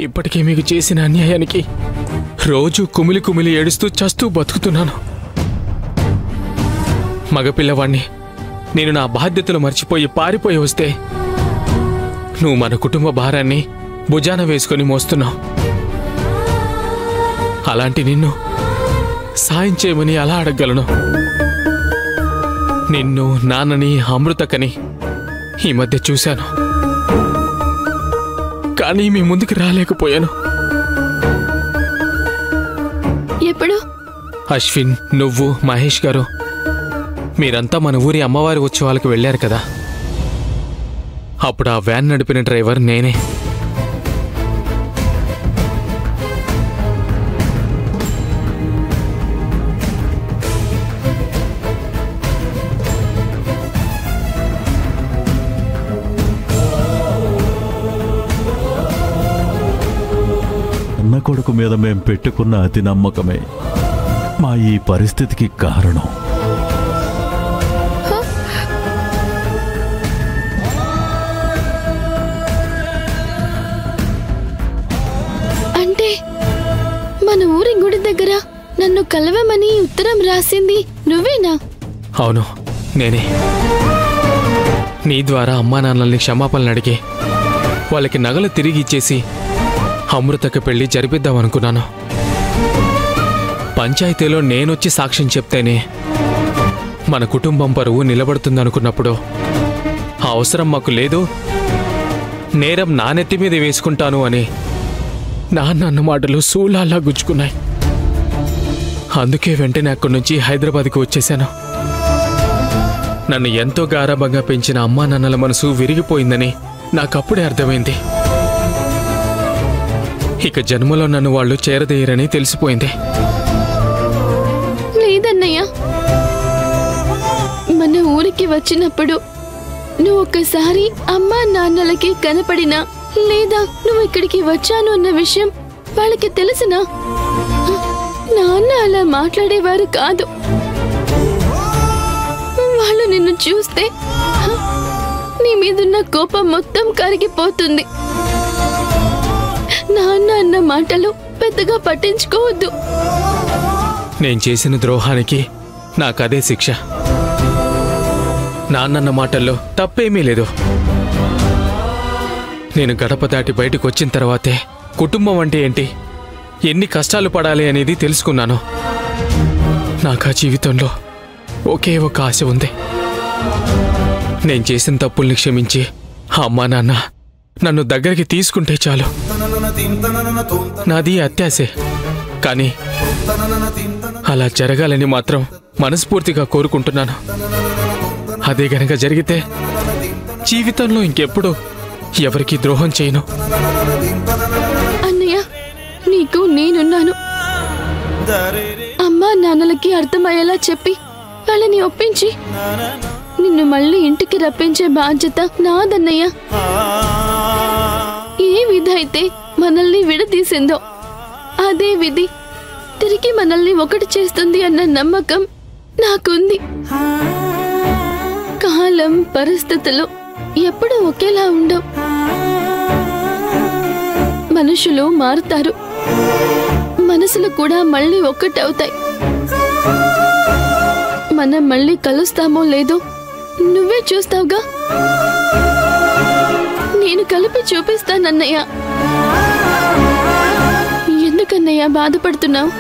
ఇప్పటికే మీకు చేసిన అన్యాయానికి రోజు కుమిలి కుమిలి ఏడుస్తూ చస్తూ బతుకుతున్నాను. మగపిల్లవాణ్ణి నేను నా బాధ్యతలు మర్చిపోయి పారిపోయి వస్తే నువ్వు మన కుటుంబ భారాన్ని భుజాన వేసుకొని మోస్తున్నావు. అలాంటి నిన్ను సాయం చేయమని అలా అడగలను? నిన్ను, నాన్నని, అమృతకని ఈ మధ్య చూశాను, కానీ మీ ముందుకు రాలేకపోయాను. ఎప్పుడు? అశ్విన్, నువ్వు, మహేష్ గారు మీరంతా మన ఊరి అమ్మవారి ఉత్సవాలకు వెళ్ళారు కదా, అప్పుడు ఆ వ్యాన్ నడిపిన డ్రైవర్ నేనే. అన్న కొడుకు మీద మేం పెట్టుకున్న అతి నమ్మకమే మా ఈ పరిస్థితికి కారణం. అంటే మన ఊరి గుడి దగ్గర నన్ను కలవమని ఉత్తరం రాసింది నువ్వేనా? అవును, నేనే. నీ ద్వారా అమ్మా నాన్నల్ని క్షమాపణలు అడిగి వాళ్ళకి నగలు తిరిగి ఇచ్చేసి అమృతకి పెళ్లి జరిపిద్దామనుకున్నాను. పంచాయతీలో నేనొచ్చి సాక్ష్యం చెప్తేనే మన కుటుంబం పరువు నిలబడుతుందనుకున్నప్పుడు ఆ అవసరం మాకు లేదు, నేరం నా నెత్తి మీద వేసుకుంటాను అని నాన్న మాటలు సూలాల్లా గుచ్చుకున్నాయి. అందుకే వెంటనే అక్కడి నుంచి హైదరాబాద్కి వచ్చేశాను. నన్ను ఎంతో గారాబంగా పెంచిన అమ్మా నాన్నల మనసు విరిగిపోయిందని నాకప్పుడే అర్థమైంది. ఇక జన్మలో నన్ను వాళ్ళు చేరదీయరని తెలిసిపోయింది. లేదన్నయ్య, మన ఊరికి వచ్చినప్పుడు నువ్వు ఒక్కసారి అమ్మా నాన్నలకి కనపడినా, లేదా నువ్వు ఇక్కడికి వచ్చాను అన్న విషయం వాళ్ళకి తెలిసినా నాన్న అలా మాట్లాడేవారు కాదు. వాళ్ళు నిన్ను చూస్తే నీ మీదున్న కోపం మొత్తం కరిగిపోతుంది. నాన్న అన్న మాటలు పెద్దగా పట్టించుకోవద్దు. నేను చేసిన ద్రోహానికి నాకదే శిక్ష. నాన్నన్న మాటల్లో తప్పేమీ లేదు. నేను గడప దాటి బయటకు వచ్చిన తర్వాతే కుటుంబం అంటే ఏంటి, ఎన్ని కష్టాలు పడాలి అనేది తెలుసుకున్నాను. నాకు ఆ జీవితంలో ఒకే ఒక ఆశ ఉంది. నేను చేసిన తప్పుల్ని క్షమించి అమ్మా నాన్న నన్ను దగ్గరికి తీసుకుంటే చాలు. నాది అత్యాశే, కానీ అలా జరగాలని మాత్రం మనస్ఫూర్తిగా కోరుకుంటున్నాను. అదే గనక జరిగితే జీవితంలో ఇంకెప్పుడు ఎవరికి ద్రోహం చేయను. అన్నయ్య, నీకు నేనున్నాను. అమ్మా నాన్నలకి అర్థమయ్యేలా చెప్పి వాళ్ళని ఒప్పించి నిన్ను మళ్ళీ ఇంటికి రప్పించే బాధ్యత నాదన్నయ్య. ఏ విధి అయితే మనల్ని విడదీసిందో అదే విధి తిరిగి మనల్ని ఒకటి చేస్తుంది అన్న నమ్మకం నాకుంది. కాలం, పరిస్థితులు ఎప్పుడూ ఒకేలా ఉండవు. మనుషులు మారుతారు, మనసులు కూడా మళ్ళీ ఒక్కటవుతాయి. మనం మళ్ళీ కలుస్తామో లేదో నువ్వే చూస్తావుగా. నేను కలిపి చూపిస్తానన్నయ్య. ఎందుకన్నయ్య బాధపడుతున్నావు?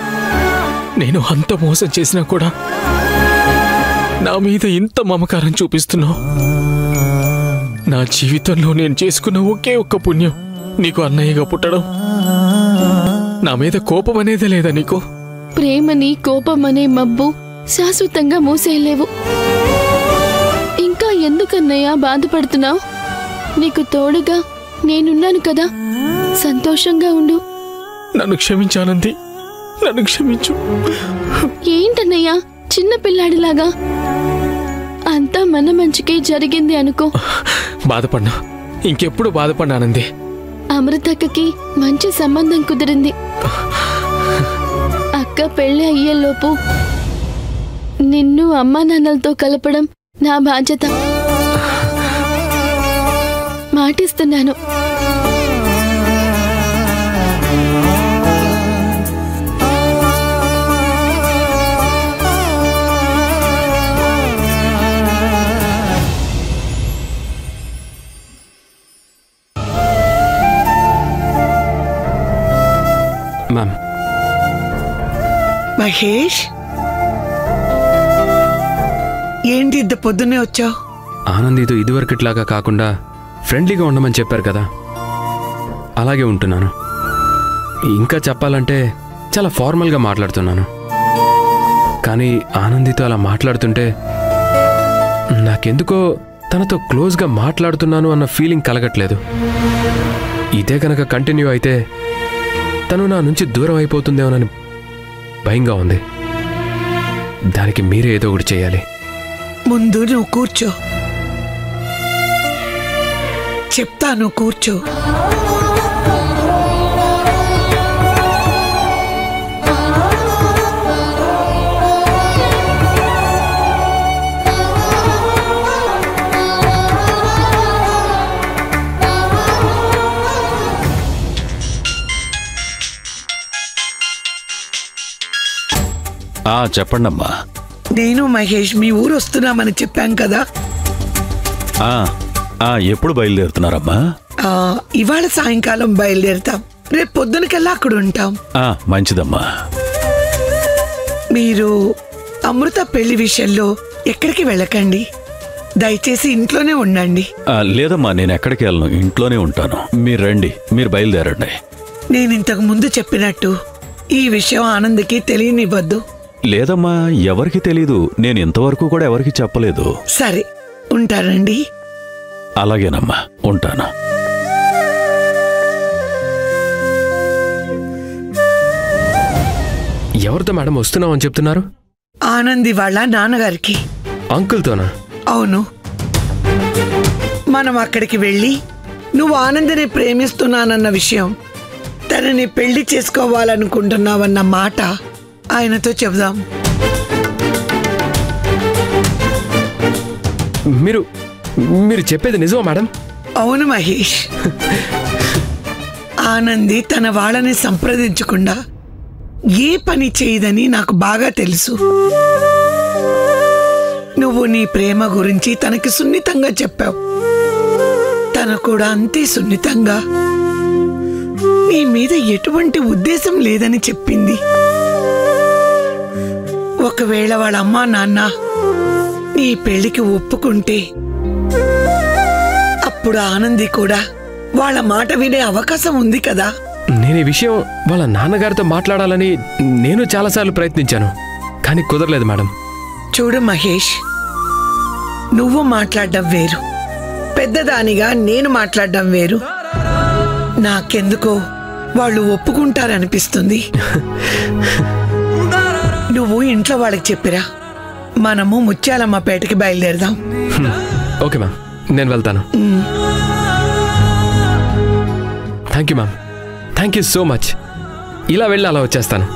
నేను అంత మోసం చేసినా కూడా నా మీద ఇంత మమకారం చూపిస్తున్నావు. నా జీవితంలో నేను చేసుకున్న ఒకే ఒక్క పుణ్యం నీకు అన్నయ్యగా పుట్టడం. నా మీద కోపం అనేదే లేదా నీకు? ప్రేమని కోపం అనే మబ్బు శాశ్వతంగా మూసేయలేవు. ఇంకా ఎందుకన్నయ్య బాధపడుతున్నావు? నీకు తోడుగా నేనున్నాను కదా, సంతోషంగా ఉండు. నన్ను క్షమించానంది, నన్ను క్షమించు. ఏంటన్నయ్యా చిన్న పిల్లాడిలాగా? అంతా మన మంచికే జరిగింది అనుకో. బాధపడ్డా, ఇంకెప్పుడు బాధపడ్డానంది. అమృతక్కకి మంచి సంబంధం కుదిరింది. అక్క పెళ్లి అయ్యేలోపు నిన్ను అమ్మా నాన్నలతో కలపడం నా బాధ్యత. మాటిస్తున్నాను. మ్యామ్. మహేష్, ఏంటి ఇంత పొద్దున్నే వచ్చావు? ఆనందితో ఇదివరకట్లాగా కాకుండా ఫ్రెండ్లీగా ఉండమని చెప్పారు కదా, అలాగే ఉంటున్నాను. ఇంకా చెప్పాలంటే చాలా ఫార్మల్గా మాట్లాడుతున్నాను. కానీ ఆనందితో అలా మాట్లాడుతుంటే నాకెందుకో తనతో క్లోజ్గా మాట్లాడుతున్నాను అన్న ఫీలింగ్ కలగట్లేదు. ఇదే కనుక కంటిన్యూ అయితే తను నా నుంచి దూరం అయిపోతుందేమోనని భయంగా ఉంది. దానికి మీరే ఏదో ఒకటి చేయాలి. ముందు నువ్వు కూర్చో, చెప్తాను, కూర్చో. చెప్పండమ్మా. నేను మహేష్ మీ ఊరు వస్తున్నామని చెప్పాం కదా. ఎప్పుడు బయలుదేరుతున్నారమ్మా? ఇవాళ సాయంకాలం బయలుదేరుతాం. రేపు పొద్దునకల్లా అక్కడ ఉంటాం. మంచిదమ్మా. మీరు అమృత పెళ్లి విషయంలో ఎక్కడికి వెళ్ళకండి. దయచేసి ఇంట్లోనే ఉండండి. లేదమ్మా, నేను ఎక్కడికి వెళ్ళను, ఇంట్లోనే ఉంటాను. మీరు రండి, మీరు బయలుదేరండి. నేను ఇంతకు ముందు చెప్పినట్టు ఈ విషయం ఆనంద్కి తెలియనివ్వద్దు. లేదమ్మా, ఎవరికి తెలీదు. నేను ఇంతవరకు కూడా ఎవరికి చెప్పలేదు. సరే, ఉంటారండి. అలాగేనమ్మా, ఉంటాను. ఎవరితో మేడం వస్తున్నామని చెప్తున్నారు? ఆనంది వాళ్ళ నాన్నగారికి. అంకుల్తోనా? అవును. మనం అక్కడికి వెళ్ళి నువ్వు ఆనందిని ప్రేమిస్తున్నానన్న విషయం, తనని పెళ్లి చేసుకోవాలనుకుంటున్నావన్న మాట ఆయనతో చెబుదాం. మీరు చెప్పేది నిజమా మేడం? అవును మహేష్. ఆనంది తన వాళ్ళని సంప్రదించకుండా ఏ పని చేయదని నాకు బాగా తెలుసు. నువ్వు నీ ప్రేమ గురించి తనకి సున్నితంగా చెప్పావు. తను కూడా అంతే సున్నితంగా నీ మీద ఎటువంటి ఉద్దేశం లేదని చెప్పింది. ఒకవేళ వాళ్ళ అమ్మా నాన్న నీ పెళ్లికి ఒప్పుకుంటే అప్పుడు ఆనంది కూడా వాళ్ళ మాట వినే అవకాశం ఉంది కదా. నేను ఈ విషయం వాళ్ళ నాన్నగారితో మాట్లాడాలని నేను చాలాసార్లు ప్రయత్నించాను, కానీ కుదరలేదు మేడం. చూడు మహేష్, నువ్వు మాట్లాడడం వేరు, పెద్దదానిగా నేను మాట్లాడడం వేరు. నాకెందుకో వాళ్ళు ఒప్పుకుంటారనిపిస్తుంది. నువ్వు ఇంట్లో వాళ్ళకి చెప్పిరా, మనము ముత్యాలమ్మపేటకి బయలుదేరదాం. ఓకే మ్యామ్, నేను వెళ్తాను. Thank you ma'am, thank you so much. ఇలా వెళ్ళి అలా వచ్చేస్తాను.